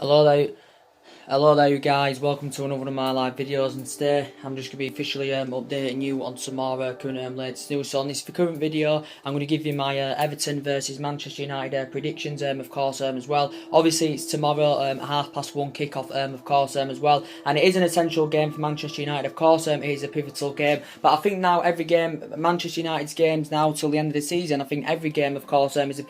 Hello there, hello there you guys, welcome to another one of my live videos, and today I'm just going to be officially updating you on some more current latest news. So on this current video I'm going to give you my Everton versus Manchester United predictions of course as well. Obviously it's tomorrow at 1:30 kick-off of course as well, and it is an essential game for Manchester United of course. It is a pivotal game, but I think now every game, Manchester United's games now till the end of the season, I think every game of course is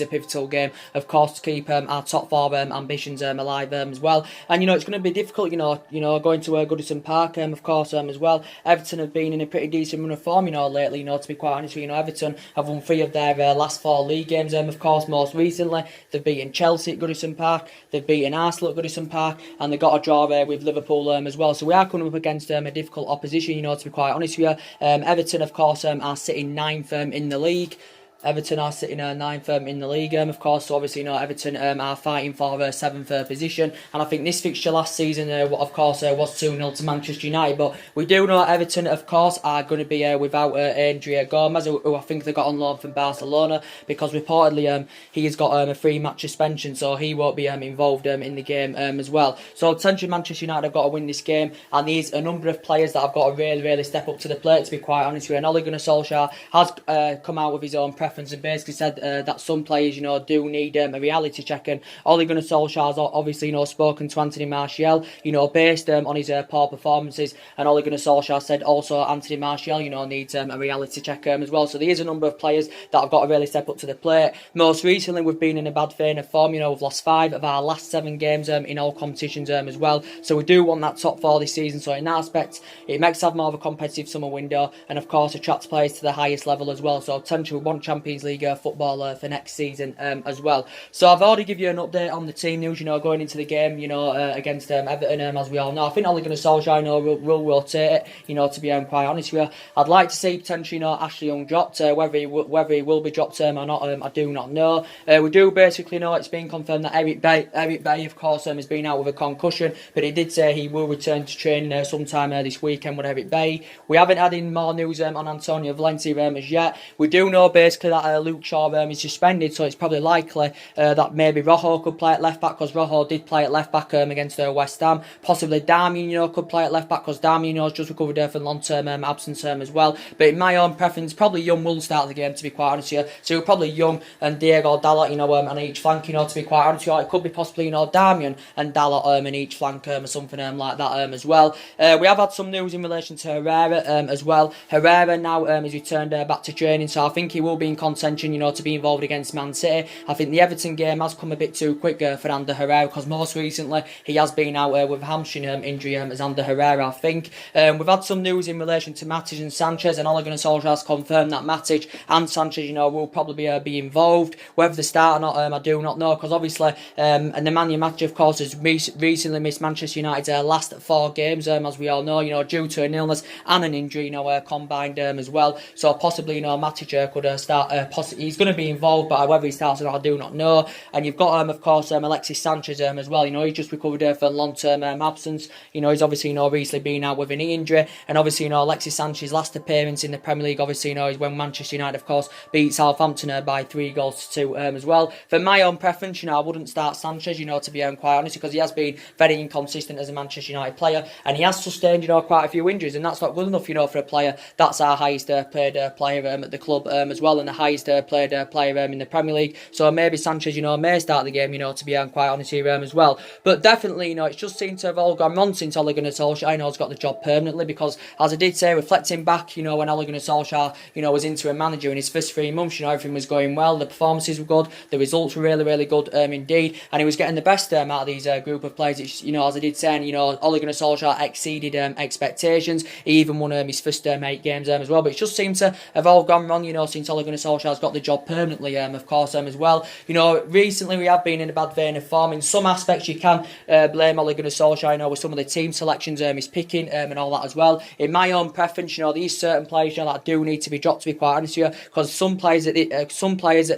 a pivotal game of course to keep our top four ambitions alive as well. And it's going to be difficult, going to Goodison Park, of course, as well. Everton have been in a pretty decent run of form, lately. To be quite honest with you, Everton have won 3 of their last 4 league games. Of course, most recently they've beaten Chelsea at Goodison Park, they've beaten Arsenal at Goodison Park, and they got a draw with Liverpool as well. So we are coming up against a difficult opposition. To be quite honest with you, Everton, of course, are sitting 9th in the league. Everton are sitting 9th in the league, of course, so obviously, Everton are fighting for 7th position, and I think this fixture last season, of course, was 2-0 to Manchester United, but we do know Everton, of course, are going to be without Andrea Gomez, who I think they got on loan from Barcelona, because reportedly he has got a 3-match suspension, so he won't be involved in the game as well. So essentially Manchester United have got to win this game, and there's a number of players that have got to really step up to the plate, to be quite honest with you, and Ole Gunnar Solskjaer has come out with his own preference and basically said that some players, do need a reality check. And Ole Gunnar Solskjaer has obviously, spoken to Anthony Martial, based on his poor performances. And Ole Gunnar Solskjaer said also Anthony Martial, needs a reality check as well. So there is a number of players that have got to really step up to the plate. Most recently, we've been in a bad vein of form. We've lost 5 of our last 7 games in all competitions as well. So we do want that top 4 this season. So in that aspect, it makes us have more of a competitive summer window, and of course attracts players to the highest level as well. So potentially we want Champions League football for next season as well. So I've already given you an update on the team news, going into the game, against Everton, as we all know. I think Ole Gunnar Solskjaer, will rotate it, to be quite honest with you. I'd like to see potentially, Ashley Young dropped, whether he will be dropped or not, I do not know. We do basically know it's been confirmed that Eric Bay, of course, has been out with a concussion, but he did say he will return to training sometime this weekend with Eric Bay. We haven't had any more news on Antonio Valencia as yet. We do know basically that Luke Shaw is suspended, so it's probably likely that maybe Rojo could play at left back, because Rojo did play at left back against West Ham. Possibly Darmian, could play at left back, because Darmian, has just recovered from long-term absence as well. But in my own preference, probably Young will start the game, to be quite honest with you. So probably Young and Diego Dalot, on each flank, to be quite honest with you. It could be possibly, Darmian and Dalot in each flank or something like that as well. We have had some news in relation to Herrera as well. Herrera now is returned back to training, so I think he will be in contention, to be involved against Man City. I think the Everton game has come a bit too quick for Ander Herrera, because most recently he has been out with a hamstring injury as Ander Herrera, I think. We've had some news in relation to Matic and Sanchez, and Ole Gunnar Solskjaer has confirmed that Matic and Sanchez, will probably be involved. Whether they start or not, I do not know, because obviously, and Nemanja Matic, of course, has recently missed Manchester United's last 4 games, as we all know, due to an illness and an injury, combined as well. So possibly, Matic could start. He's going to be involved, but whether he starts or not, I do not know. And you've got, of course, Alexis Sanchez as well. He just recovered from long-term absence. He's obviously, recently been out with a knee injury. And obviously, Alexis Sanchez's last appearance in the Premier League, obviously, is when Manchester United, of course, beat Southampton by 3-2 as well. For my own preference, I wouldn't start Sanchez, to be quite honest, because he has been very inconsistent as a Manchester United player, and he has sustained, quite a few injuries, and that's not good enough, for a player that's our highest paid player at the club as well, and the highest played player in the Premier League. So maybe Sanchez, may start the game, to be quite honest here as well. But definitely, it's just seemed to have all gone wrong since Ole Gunnar Solskjaer, has got the job permanently, because as I did say, reflecting back, when Ole Gunnar Solskjaer, was interim manager in his first 3 months, everything was going well, the performances were good, the results were really good indeed, and he was getting the best out of these group of players. It's, as I did say, and, Ole Gunnar Solskjaer exceeded expectations. He even won his first 8 games as well, but it just seems to have all gone wrong, since Ole Gunnar Solskjaer's got the job permanently, of course, as well. Recently we have been in a bad vein of form. In some aspects, you can blame Ole Gunnar Solskjaer, with some of the team selections he's picking and all that as well. In my own preference, these certain players, that do need to be dropped, to be quite honest with you, because some players at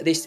this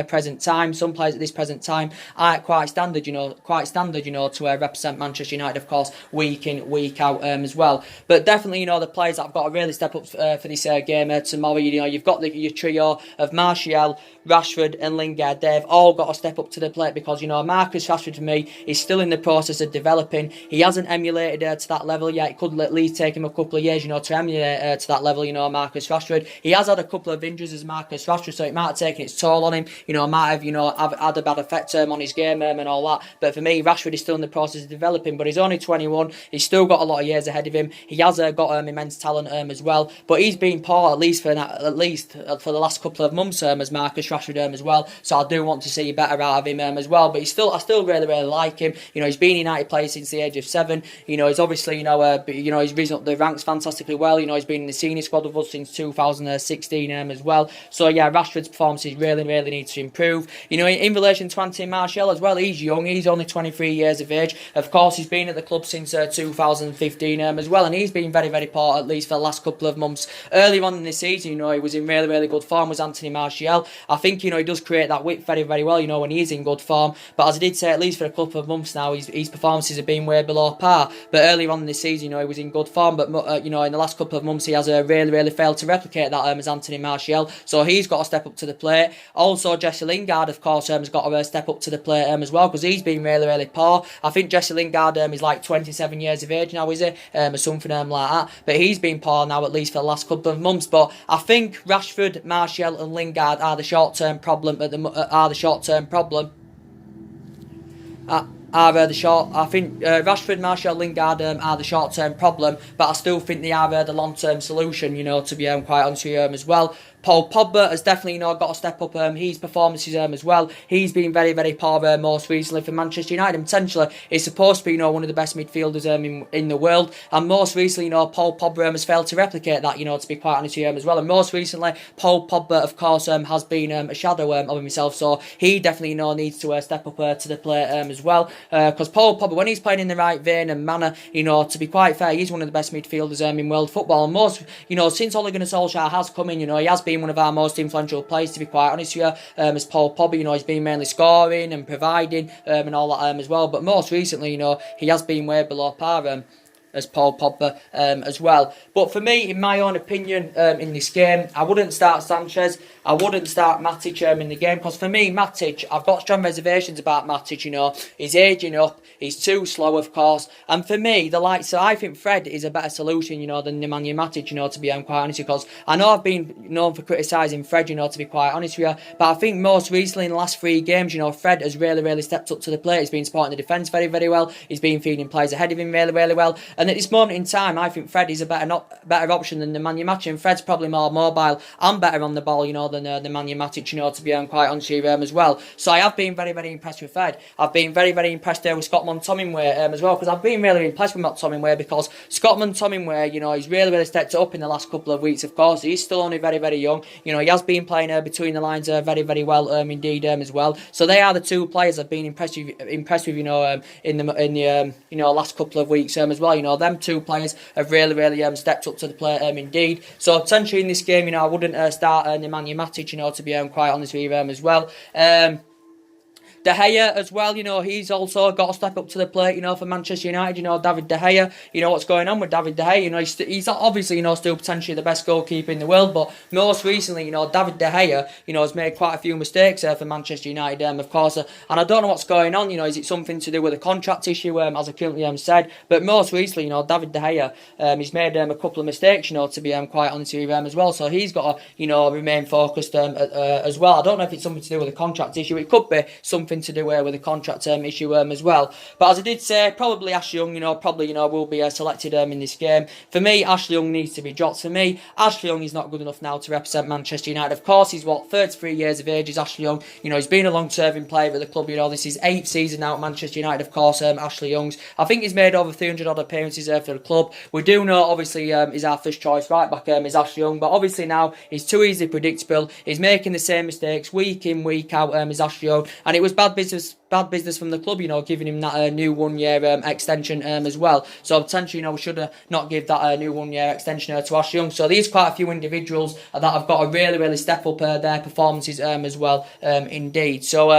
present time aren't quite standard, to represent Manchester United, of course, week in, week out as well. But definitely, the players that have got to really step up for this game tomorrow. You've got your trio of Martial, Rashford and Lingard. They've all got to step up to the plate because, you know, Marcus Rashford, for me, is still in the process of developing. He hasn't emulated to that level yet. It could at least take him a couple of years, you know, to emulate to that level, you know, Marcus Rashford. He has had a couple of injuries as Marcus Rashford, so it might have taken its toll on him, you know, might have, you know, had a bad effect on his game and all that. But for me, Rashford is still in the process of developing, but he's only 21. He's still got a lot of years ahead of him. He has got immense talent as well, but he's been poor at least for the last couple of months as Marcus Rashford as well. So I do want to see better out of him as well. But I still really like him. You know, he's been a United player since the age of 7. You know, he's obviously he's risen up the ranks fantastically well. You know, he's been in the senior squad with us since 2016 as well. So yeah, Rashford's performances really need to improve. You know, in relation to Anthony Martial as well, he's young. He's only 23 years of age. Of course, he's been at the club since 2015 as well, and he's been very poor at least for the last couple of months. Early on in the season, you know, he was in really good form. Was Anthony Martial? I think, you know, he does create that width very well, you know, when he is in good form. But as I did say, at least for a couple of months now, his performances have been way below par. But earlier on in the season, you know, he was in good form. But you know, in the last couple of months, he has really failed to replicate that as Anthony Martial. So he's got to step up to the plate. Also, Jesse Lingard, of course, has got to step up to the plate as well, because he's been really poor. I think Jesse Lingard is like 27 years of age now, is he? Or something like that. But he's been poor now, at least for the last couple of months. But I think Rashford, Martial and Lingard are the short-term problem I think Rashford, Martial, Lingard are the short-term problem, but I still think they are the long-term solution, you know, to be quite honest with you as well. Paul Pogba has definitely, you know, got to step up his performances as well. He's been very poor most recently for Manchester United. And potentially, he's supposed to be, you know, one of the best midfielders in the world. And most recently, you know, Paul Pogba has failed to replicate that, you know, to be quite honest with you as well. And most recently, Paul Pogba, of course, has been a shadow of himself. So he definitely, you know, needs to step up to the plate as well. Because Paul Pogba, when he's playing in the right vein and manner, you know, to be quite fair, he's one of the best midfielders in world football. And most, you know, since Ole Gunnar Solskjaer has come in, you know, he has been one of our most influential players, to be quite honest with you, as Paul Pogba. You know, he's been mainly scoring and providing and all that as well. But most recently, you know, he has been way below par as Paul Pogba as well. But for me, in my own opinion, in this game, I wouldn't start Sanchez. I wouldn't start Matic in the game, because for me, Matic, I've got strong reservations about Matic. You know, he's aging up. He's too slow, of course. And for me, so I think Fred is a better solution, you know, than Nemanja Matic, you know, to be quite honest, because I know I've been known for criticising Fred, you know, to be quite honest with you, but I think most recently in the last 3 games, you know, Fred has really stepped up to the plate. He's been supporting the defence very well. He's been feeding players ahead of him really well. And at this moment in time, I think Fred is a better option than Nemanja Matic, and Fred's probably more mobile and better on the ball, you know, than Nemanja Matic, you know, to be quite honest with you as well. So I have been very impressed with Fred. I've been very impressed there with Scott McTominay as well, because I've been really impressed with McTominay, because Scott McTominay, you know, he's really stepped up in the last couple of weeks. Of course, he's still only very young. You know, he has been playing between the lines very well indeed as well. So they are the 2 players I've been impressed with, you know, in the you know, last couple of weeks as well. You know, them 2 players have really stepped up to the plate indeed. So potentially in this game, you know, I wouldn't start Nemanja Matic, you know, to be quite honest with you as well. De Gea as well, you know, he's also got to step up to the plate, you know, for Manchester United. You know, David De Gea, you know what's going on with David De Gea. You know, he's obviously, you know, still potentially the best goalkeeper in the world, but most recently, you know, David De Gea, you know, has made quite a few mistakes for Manchester United, of course, and I don't know what's going on. You know, is it something to do with a contract issue, as I currently said? But most recently, you know, David De Gea, he's made a couple of mistakes, you know, to be quite honest with you as well. So he's got to, you know, remain focused as well. I don't know if it's something to do with a contract issue. It could be something to do with a contract issue as well. But as I did say, probably Ashley Young, you know, will be selected in this game. For me, Ashley Young needs to be dropped. For me, Ashley Young is not good enough now to represent Manchester United. Of course, he's 33 years of age is Ashley Young. You know, he's been a long-serving player at the club. You know, this is 8th season now at Manchester United. Of course, Ashley Young's. I think he's made over 300 odd appearances for the club. We do know, obviously, he's our first choice right back is Ashley Young, but obviously now he's too easily predictable. He's making the same mistakes week in, week out is Ashley Young, and it was bad bad business from the club, giving him that new 1 year extension as well. So potentially, we should not give that new 1 year extension to Ash Young. So there's quite a few individuals that have got to really step up their performances as well, indeed. So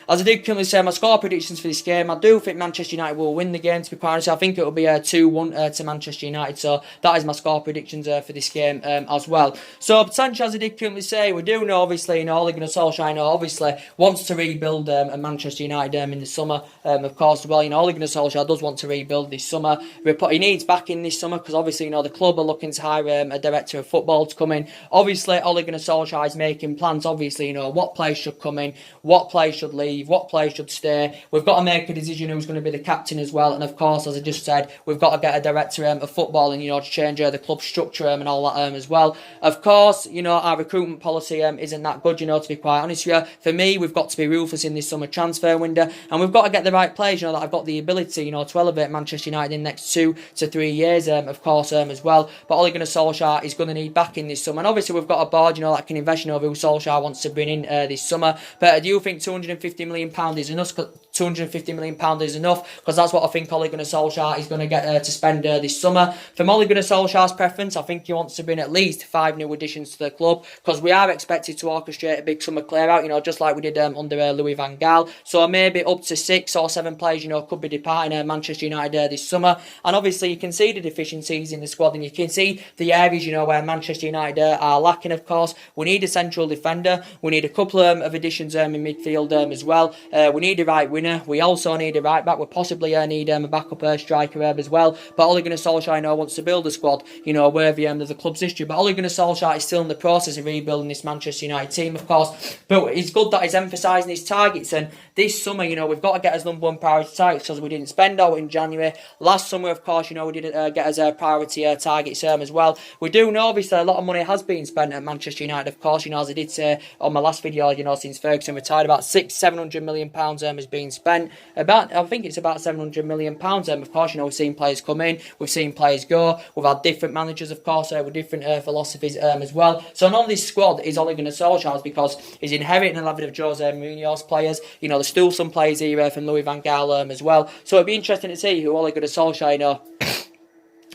as I did currently say, my score predictions for this game, I do think Manchester United will win the game, to be quite honest. I think it will be 2-1 to Manchester United. So that is my score predictions for this game as well. So potentially, as I did currently say, we do know, obviously, Ole Gunnar Solskjaer obviously wants to rebuild Manchester United in the summer. Of course, well, Ole Gunnar Solskjaer does want to rebuild this summer. He needs backing this summer because obviously, the club are looking to hire a director of football to come in. Obviously, Ole Gunnar Solskjaer is making plans. Obviously, what players should come in, what players should leave, what players should stay. We've got to make a decision who's going to be the captain as well. And of course, as I just said, we've got to get a director of football and to change the club structure and all that as well. Of course, our recruitment policy isn't that good. To be quite honest with you, for me, we've got to be ruthless in this summer transfer window, and we've got to get the right players. That have got the ability, to elevate Manchester United in the next 2 to 3 years. Of course, as well. But Ole Gunnar Solskjaer is going to need backing this summer, and obviously we've got a board, that can invest over who Solskjaer wants to bring in this summer. But do you think £250 million is enough? £250 million is enough, because that's what I think Ole Gunnar Solskjaer is going to get to spend this summer. From Ole Gunnar Solskjaer's preference, I think he wants to bring at least 5 new additions to the club, because we are expected to orchestrate a big summer clear out, just like we did under Louis van Gaal. So maybe up to 6 or 7 players, could be departing Manchester United this summer. And obviously you can see the deficiencies in the squad, and you can see the areas, where Manchester United are lacking. Of course, we need a central defender. We need a couple of additions in midfield as well. We need a right winger. We also need a right back. We possibly need a backup striker as well. But Ole Gunnar Solskjaer wants to build a squad, worthy of the club's history. But Ole Gunnar Solskjaer is still in the process of rebuilding this Manchester United team, of course. But it's good that he's emphasising his targets. And this summer, we've got to get as number 1 priority targets, because we didn't spend out in January. Last summer, of course, we didn't get as a priority targets as well. We do know, obviously, a lot of money has been spent at Manchester United, of course. As I did say on my last video, since Ferguson retired, about £700 million has been spent. I think it's about £700 million. Of course, we've seen players come in, we've seen players go. We've had different managers, of course, with different philosophies as well. So none of this squad is Ole Gunnar Solskjaer's, because he's inheriting 11 of Jose Mourinho's players. There's still some players here from Louis van Gaal as well. So it'd be interesting to see who Ole Gunnar Solskjaer,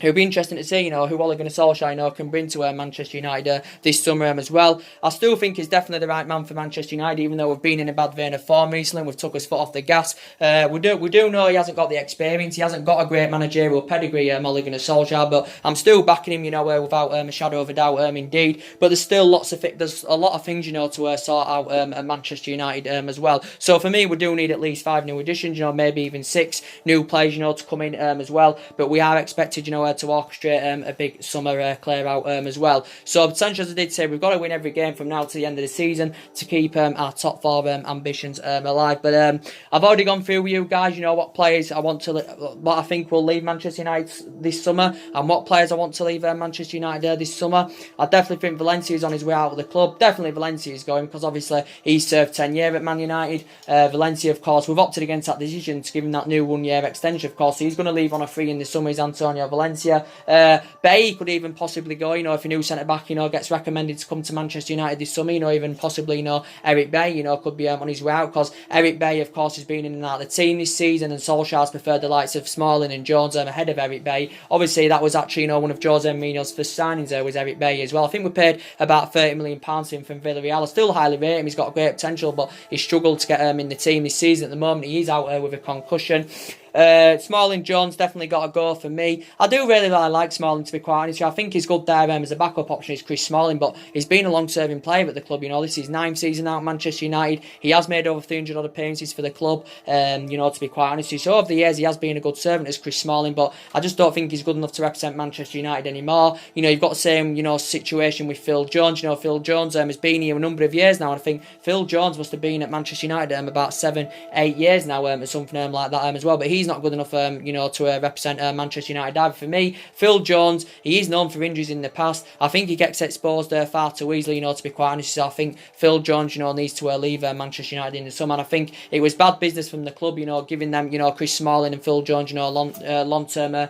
It'll be interesting to see, who Ole Gunnar Solskjaer, can bring to Manchester United this summer as well. I still think he's definitely the right man for Manchester United, even though we've been in a bad vein of form recently and we've took his foot off the gas. We do know he hasn't got the experience, he hasn't got a great managerial pedigree, Ole Gunnar Solskjaer, but I'm still backing him, without a shadow of a doubt, indeed. But there's still there's a lot of things, to sort out at Manchester United as well. So for me, we do need at least 5 new additions, maybe even 6 new players, to come in as well. But we are expected, to orchestrate a big summer clear out as well. So potentially, as I did say, we've got to win every game from now to the end of the season to keep our top 4 ambitions alive. But I've already gone through with you guys, what players I want to, what I think will leave Manchester United this summer, and what players I want to leave Manchester United this summer. I definitely think Valencia is on his way out of the club. Definitely Valencia is going, because obviously he's served 10 years at Man United. Valencia, of course, we've opted against that decision to give him that new 1 year extension. Of course, he's going to leave on a free in the summer. Is Antonio Valencia. Bay could even possibly go, if a new centre-back, gets recommended to come to Manchester United this summer, even possibly, Eric Bay, could be on his way out, because Eric Bay, of course, has been in and out of the team this season, and Solskjaer's preferred the likes of Smalling and Jones ahead of Eric Bay. Obviously, that was actually, one of Jose Mourinho's first signings was Eric Bay as well. I think we paid about £30 million to him from Villarreal. I still highly rate him, he's got great potential, but he's struggled to get in the team this season. At the moment, he's out with a concussion. Smalling, Jones definitely got a go for me. I do really like Smalling, to be quite honest. I think he's good there as a backup option is Chris Smalling, but he's been a long-serving player at the club. This is his 9th season out at Manchester United. He has made over 300 odd appearances for the club. To be quite honest, so over the years he has been a good servant as Chris Smalling, but I just don't think he's good enough to represent Manchester United anymore. You've got the same situation with Phil Jones. Phil Jones has been here a number of years now, and I think Phil Jones must have been at Manchester United about 7-8 years now, or something like that as well. But he's not good enough, to represent Manchester United either. For me, Phil Jones, he is known for injuries in the past. I think he gets exposed far too easily, to be quite honest. So I think Phil Jones, needs to leave Manchester United in the summer. And I think it was bad business from the club, giving them, Chris Smalling and Phil Jones, long-term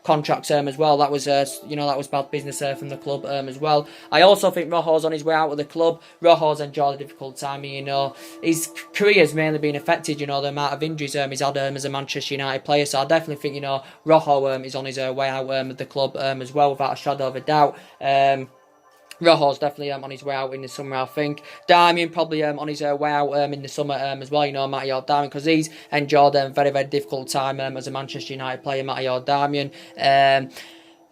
contract as well. That was that was bad business from the club as well. I also think Rojo's on his way out of the club. Rojo's enjoyed a difficult time. His career's mainly been affected. The amount of injuries he's had as a Manchester United player. So I definitely think Rojo is on his way out of the club as well, without a shadow of a doubt. Rojo's definitely on his way out in the summer, I think. Darmian probably on his way out in the summer as well, Matteo Darmian, because he's enjoyed a very, very difficult time as a Manchester United player, Matteo Darmian.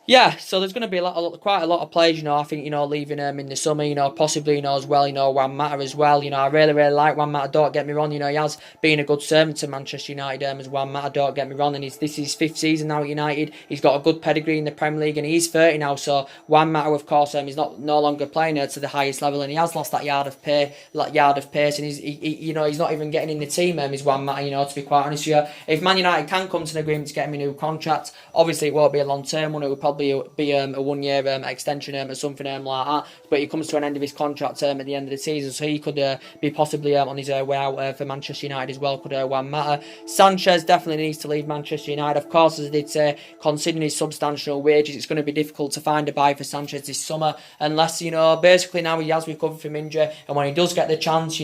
Yeah, so there's going to be quite a lot of players, I think, leaving in the summer, possibly, as well, Juan Mata as well. I really, really like Juan Mata, don't get me wrong, he has been a good servant to Manchester United as Juan Mata, don't get me wrong, and this is his 5th season now at United. He's got a good pedigree in the Premier League, and he's 30 now, so Juan Mata, of course, he's no longer playing to the highest level, and he has lost that yard of pace, and he's not even getting in the team, is Juan Mata, to be quite honest with you. If Man United can come to an agreement to get him a new contract, obviously it won't be a long-term one, it will probably be a 1 year extension or something like that, but he comes to an end of his contract at the end of the season, so he could be possibly on his way out for Manchester United as well, could Juan Mata. Sanchez definitely needs to leave Manchester United, of course, as I did say, considering his substantial wages, it's going to be difficult to find a buy for Sanchez this summer, unless, basically now he has recovered from injury, and when he does get the chance,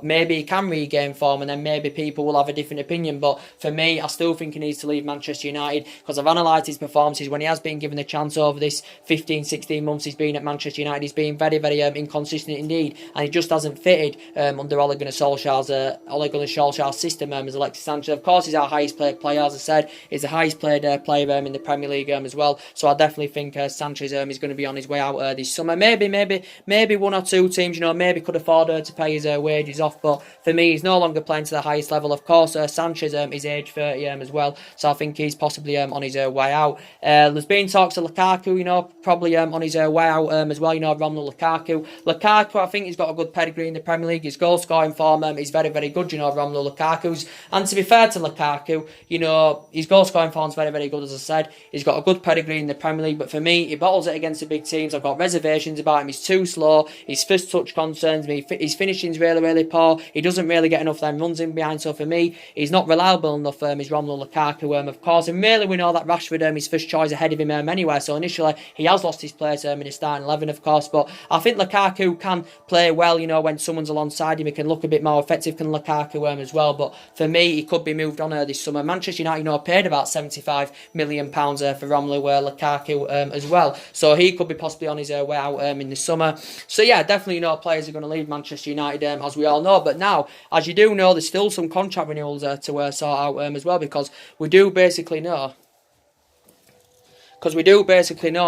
maybe he can regain form, and then maybe people will have a different opinion, but for me, I still think he needs to leave Manchester United, because I've analysed his performances when he has been given the chance over this 15-16 months he's been at Manchester United. He's been very, very inconsistent indeed, and he just hasn't fitted under Ole Gunnar Solskjaer's system as Alexis Sanchez. Of course, he's our highest paid player, as I said. He's the highest paid player in the Premier League as well, so I definitely think Sanchez is going to be on his way out this summer. Maybe one or two teams maybe could afford to pay his wages off, but for me, he's no longer playing to the highest level. Of course, Sanchez is age 30 as well, so I think he's possibly on his way out. There's been talks of Lukaku, probably on his way out as well, Romelu Lukaku. Lukaku, I think he's got a good pedigree in the Premier League. His goal scoring form is very, very good, Romelu Lukaku's. And to be fair to Lukaku, his goal scoring form is very, very good, as I said. He's got a good pedigree in the Premier League, but for me, he bottles it against the big teams. I've got reservations about him. He's too slow. His first touch concerns me. His finishing's really, really poor. He doesn't really get enough then runs in behind, so for me, he's not reliable enough, is Romelu Lukaku, of course. And really, we know that Rashford is first choice ahead of him anyway, so initially, he has lost his place in his starting 11, of course, but I think Lukaku can play well, when someone's alongside him. He can look a bit more effective, can Lukaku as well, but for me, he could be moved on this summer. Manchester United, paid about £75 million for Romelu Lukaku as well, so he could be possibly on his way out in the summer. So yeah, definitely, players are going to leave Manchester United, as we all know, but now, as you do know, there's still some contract renewals to sort out as well, because we do basically know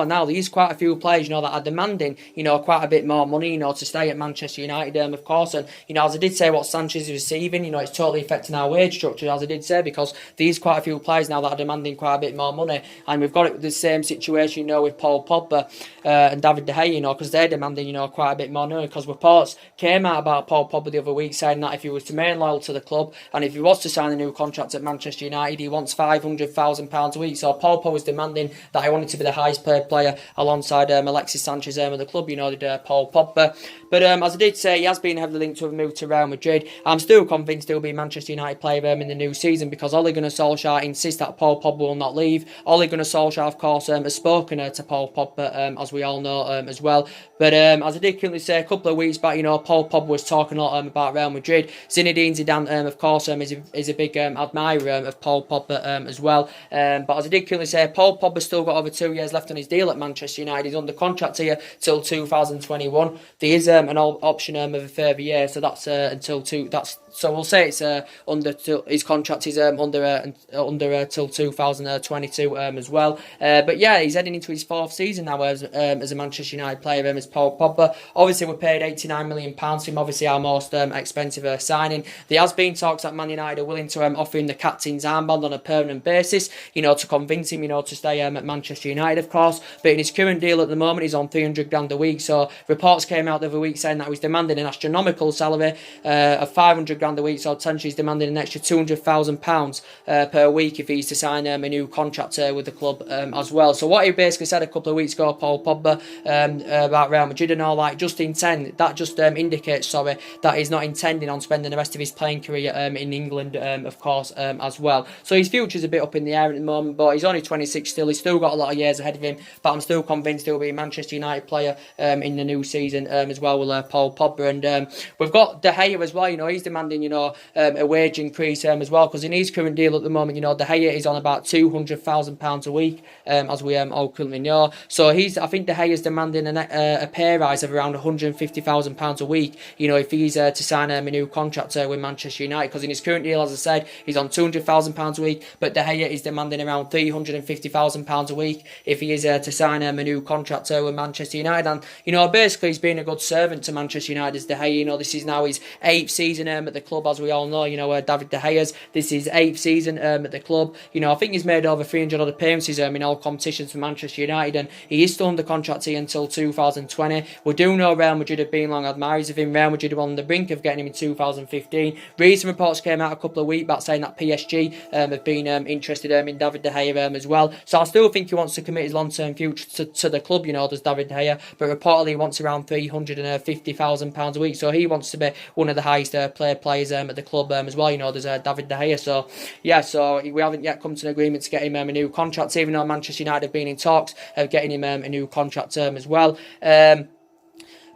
now there's quite a few players, that are demanding, quite a bit more money, to stay at Manchester United, of course, and, as I did say, what Sanchez is receiving, it's totally affecting our wage structure, as I did say, because there's quite a few players now that are demanding quite a bit more money, and we've got the same situation, with Paul Pogba and David De Gea, because they're demanding, quite a bit more money, because reports came out about Paul Pogba the other week saying that if he was to remain loyal to the club, and if he was to sign a new contract at Manchester United, he wants £500,000 a week, so Paul Pogba was demanding that I wanted to be the highest paid player alongside Alexis Sanchez of the club, Paul Pogba. But as I did say, he has been heavily linked to a move to Real Madrid. I'm still convinced he'll be a Manchester United player in the new season, because Ole Gunnar Solskjaer insists that Paul Pogba will not leave. Ole Gunnar Solskjaer, of course, has spoken to Paul Pogba, as we all know as well. But as I did currently say a couple of weeks back, Paul Pogba was talking a lot about Real Madrid. Zinedine Zidane, of course, is a big admirer of Paul Pogba as well. But as I did currently say, Paul Pogba's still got over 2 years left on his deal at Manchester United. He's under contract here till 2021. There is an option of a further year, so that's so we'll say it's his contract is under till 2022 as well. But yeah, he's heading into his 4th season now as a Manchester United player as Paul Pogba. Obviously, we paid £89 million for him. Obviously, our most expensive signing. There has been talks that Man United are willing to offer him the captain's armband on a permanent basis, to convince him, to stay at Manchester United, of course. But in his current deal at the moment, he's on 300 grand a week. So reports came out the other week week saying that he was demanding an astronomical salary of 500 grand a week, so potentially he's demanding an extra £200,000 per week if he's to sign a new contract with the club as well. So what he basically said a couple of weeks ago, Paul Pogba, about Real Madrid and all, like, just indicates, that he's not intending on spending the rest of his playing career in England, of course, as well. So his future's a bit up in the air at the moment, but he's only 26 still. He's still got a lot of years ahead of him, but I'm still convinced he'll be a Manchester United player in the new season as well with Paul Pogba. And we've got De Gea as well. He's demanding, a wage increase as well, because in his current deal at the moment, De Gea is on about £200,000 a week, as we all currently know. So I think De Gea is demanding a pay rise of around £150,000 a week, if he's to sign a new contract with Manchester United, because in his current deal, as I said, he's on £200,000 a week, but De Gea is demanding around £350,000 a week if he is to sign a new contract with Manchester United. And, basically he's been a good servant to Manchester United as De Gea. This is now his 8th season at the club, as we all know. David De Gea's, this is his 8th season at the club. I think he's made over 300 odd appearances in all competitions for Manchester United, and he is still under contract here until 2020. We do know Real Madrid have been long admirers of him. Real Madrid were on the brink of getting him in 2015. Recent reports came out a couple of weeks back saying that PSG have been interested in David De Gea as well. So I still think he wants to commit his long-term future to the club, does David De Gea, but reportedly he wants around £350,000 a week. So he wants to be one of the highest paid players at the club as well. There's David De Gea. So yeah, so we haven't yet come to an agreement to get him a new contract, even though Manchester United have been in talks of getting him a new contract as well.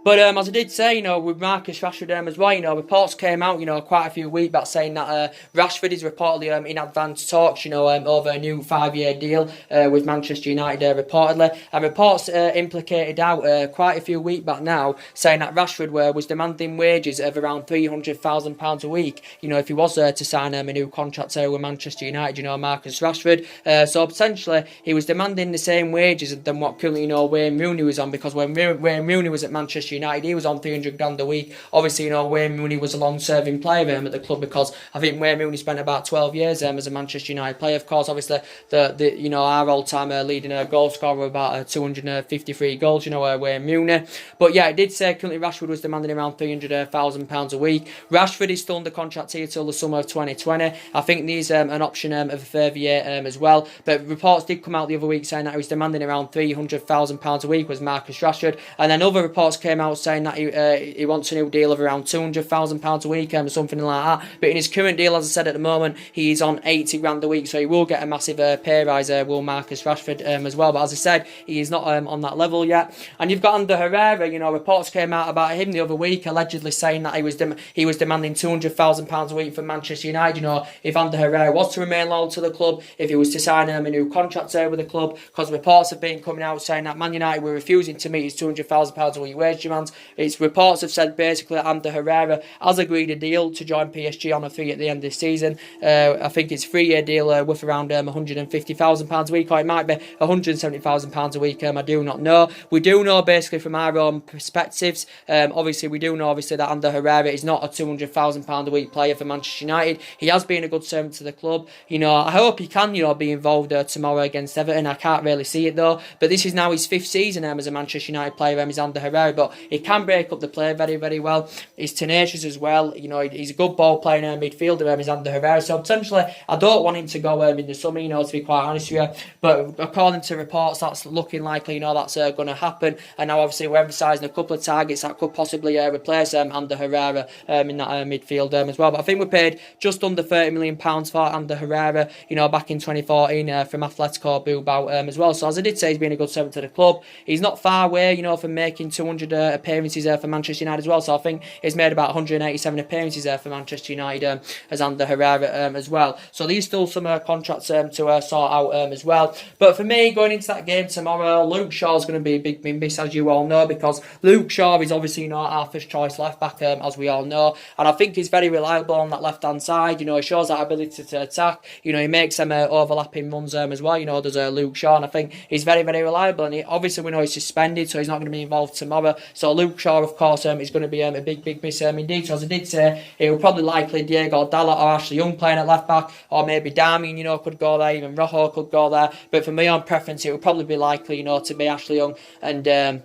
But as I did say, with Marcus Rashford as well, reports came out, quite a few weeks back saying that Rashford is reportedly in advanced talks, over a new 5-year deal with Manchester United, reportedly. And reports implicated out quite a few weeks back now saying that Rashford was demanding wages of around £300,000 a week, if he was to sign a new contract with Manchester United, Marcus Rashford. So potentially he was demanding the same wages than what currently, Wayne Rooney was on, because when Wayne Rooney was at Manchester United, he was on 300 grand a week. Obviously, Wayne Rooney was a long-serving player at the club, because I think Wayne Rooney spent about 12 years as a Manchester United player. Of course, obviously, our all-time leading goal scorer, about 253 goals, Wayne Rooney. But yeah, it did say currently Rashford was demanding around £300,000 a week. Rashford is still under contract here till the summer of 2020. I think there's an option of a further year as well. But reports did come out the other week saying that he was demanding around £300,000 a week was Marcus Rashford. And then other reports came out saying that he wants a new deal of around £200,000 a week, something like that. But in his current deal, as I said, at the moment, he's on 80 grand a week, so he will get a massive pay rise, will Marcus Rashford as well. But as I said, he is not on that level yet. And you've got Ander Herrera. Reports came out about him the other week, allegedly saying that he was demanding £200,000 a week from Manchester United. If Ander Herrera was to remain loyal to the club, if he was to sign a new contract with the club, because reports have been coming out saying that Man United were refusing to meet his £200,000 a week wage demands. It's reports have said basically that Ander Herrera has agreed a deal to join PSG on a fee at the end of this season. I think it's a 3-year deal worth around £150,000 a week, or it might be £170,000 a week. I do not know. We do know basically from our own perspectives. Obviously, we do know that Ander Herrera is not a £200,000 a week player for Manchester United. He has been a good servant to the club. I hope he can be involved tomorrow against Everton. I can't really see it though. But this is now his 5th season as a Manchester United player. Is Ander Herrera, but he can break up the play very, very well. He's tenacious as well. He's a good ball player midfielder. Is Ander Herrera. So potentially, I don't want him to go in the summer. To be quite honest with you. But according to reports, that's looking likely. That's going to happen. And now obviously we're emphasising a couple of targets that could possibly replace Ander Herrera in that midfield as well. But I think we paid just under £30 million for Ander Herrera. Back in 2014 from Atletico Bilbao as well. So as I did say, he's been a good servant to the club. He's not far away, from making 200 appearances for Manchester United as well. So I think he's made about 187 appearances for Manchester United as Ander Herrera as well. So there's still some contracts to sort out as well. But for me, going into that game tomorrow, Luke Shaw's going to be a big miss, as you all know, because Luke Shaw is obviously our first choice left back, as we all know. And I think he's very reliable on that left hand side. He shows that ability to attack. He makes them overlapping runs as well. There's Luke Shaw, and I think he's very, very reliable. And obviously we know he's suspended, so he's not going to be involved tomorrow. So Luke Shaw, of course, is going to be a big miss indeed. So as I did say, it will probably likely Diego Dalot or Ashley Young playing at left back, or maybe Darmian, could go there, even Rojo could go there. But for me, on preference, it would probably be likely, to be Ashley Young and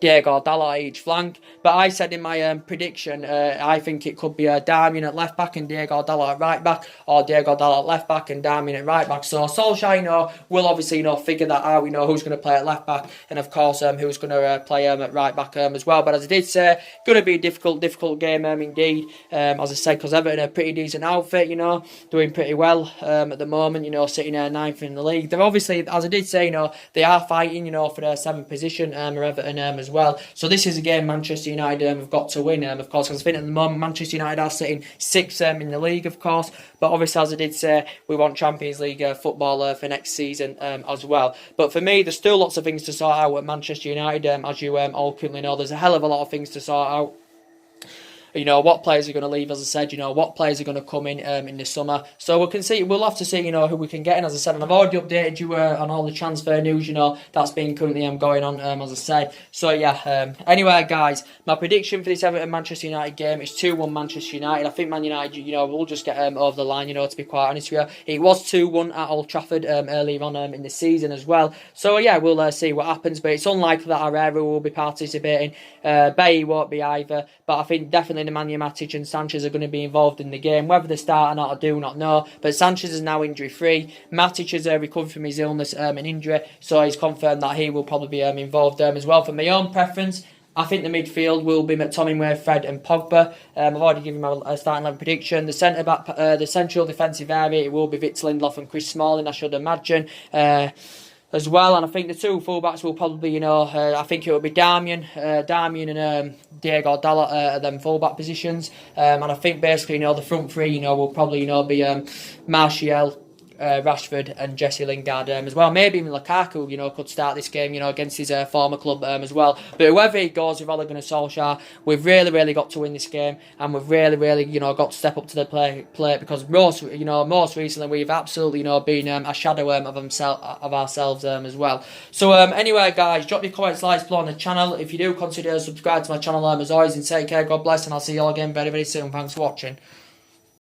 Diego Dalot at each flank. But I said in my prediction, I think it could be Darmian at left back and Diego Dalot at right back, or Diego Dalot at left back and Darmian at right back. So Solskjaer, will obviously, figure that out. We know who's going to play at left back, and of course, who's going to play at right back as well. But as I did say, going to be a difficult game indeed. As I said, because Everton are a pretty decent outfit, doing pretty well at the moment. Sitting ninth in the league. They're obviously, as I did say, they are fighting, for their 7th position. Everton as well. So this is a game Manchester United have got to win. Of course, because I think at the moment Manchester United are sitting 6th in the league, of course. But obviously, as I did say, we want Champions League football for next season as well. But for me, there's still lots of things to sort out at Manchester United. As you all currently know, there's a hell of a lot of things to sort out. What players are going to leave, as I said, what players are going to come in the summer. So we'll have to see, who we can get in, as I said. And I've already updated you on all the transfer news, that's been currently going on, as I said. So, yeah, anyway, guys, my prediction for this Everton-Manchester United game is 2-1 Manchester United. I think Man United, will just get over the line, to be quite honest with you. It was 2-1 at Old Trafford earlier on in the season as well. So, yeah, we'll see what happens. But it's unlikely that Herrera will be participating. Bailly won't be either. But I think definitely Nemanja Matic and Sanchez are going to be involved in the game. Whether they start or not, I do not know. But Sanchez is now injury-free. Matic has recovered from his illness and injury, so he's confirmed that he will probably be involved as well. For my own preference, I think the midfield will be McTominay, Fred and Pogba. I've already given my starting 11 prediction. The centre-back, the central defensive area, it will be Victor Lindelof and Chris Smalling, I should imagine. As well, and I think the two fullbacks will probably, I think it will be Darmian and Diego Dalot at them fullback positions, and I think basically, the front three, will probably, be Martial, Rashford and Jesse Lingard as well. Maybe even Lukaku, could start this game, against his former club as well. But whoever he goes with, Ole Gunnar Solskjaer, we've really got to win this game, and we've really, got to step up to the plate because most recently we've absolutely, been a shadow of ourselves as well. So anyway, guys, drop your comments, likes below on the channel. If you do, consider subscribe to my channel as always, and take care. God bless, and I'll see you all again very soon. Thanks for watching.